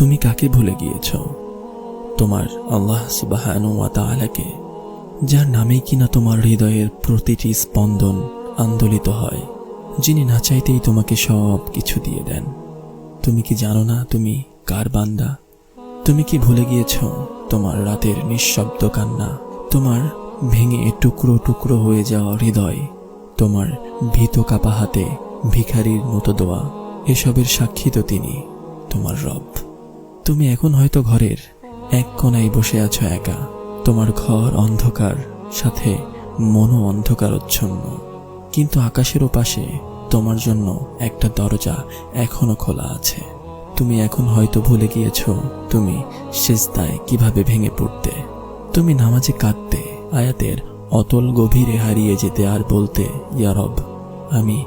তুমি কাকে ভুলে গিয়েছ? তোমার আল্লাহ সুবহানাহু ওয়া তাআলাকে, যার নামে কিনা তোমার হৃদয়ের প্রতিটি স্পন্দন আন্দোলিত হয়, যিনি না চাইতেই তোমাকে সব কিছু দিয়ে দেন। তুমি কি জানো না তুমি কার বান্দা? তুমি কি ভুলে গিয়েছ তোমার রাতের নিঃশব্দ কান্না, তোমার ভেঙে টুকরো টুকরো হয়ে যাওয়া হৃদয়, তোমার ভীত কাপা হাতে ভিখারির মতো দোয়া? এসবের সাক্ষী তো তিনি, তোমার রব। তুমি এখন হয়তো ঘরের এক কোণায় বসে আছো একা, তোমার ঘর অন্ধকার, সাথে মনও অন্ধকারচ্ছন্ন। কিন্তু আকাশের ওপাশে তোমার জন্য একটা দরজা এখনো খোলা আছে। তুমি এখন হয়তো ভুলে গিয়েছ তুমি সিজদায় কিভাবে ভেঙে পড়তে, তুমি নামাজে কাঁদতে, আয়াতের অতল গভীরে হারিয়ে যেতে আর বলতে, ইয়া রব, আমি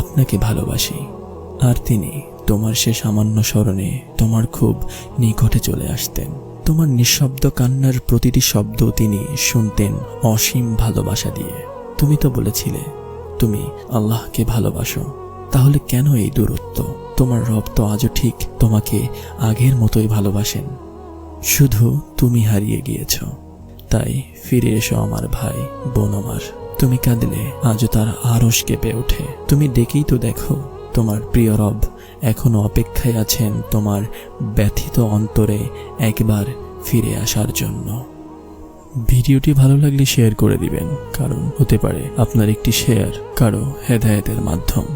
আপনাকে ভালোবাসি। আর তিনি তোমার সে সামান্য স্মরণে তোমার খুব নিকটে চলে আসতেন। তোমার নিঃশব্দ কান্নার প্রতিটি শব্দ তিনি শুনতেন অসীম ভালোবাসা দিয়ে। তুমি তো বলেছিলে তুমি আল্লাহকে ভালোবাসো, তাহলে কেন এই দূরত্ব? তোমার রব তো আজও ঠিক তোমাকে আগের মতোই ভালোবাসেন, শুধু তুমি হারিয়ে গিয়েছ। তাই ফিরে এসো আমার ভাই, বোন আমার। তুমি কাঁদলে আজও তার আরশ কেঁপে ওঠে। তুমি ডেকেই তো দেখো, তোমার প্রিয় রব এখনো অপেক্ষায় আছেন তোমার ব্যথিত অন্তরে একবার ফিরে আসার জন্য। ভিডিওটি ভালো লাগলে শেয়ার করে দিবেন, কারণ হতে পারে আপনার একটি শেয়ার কারো হেদায়েতের মাধ্যম।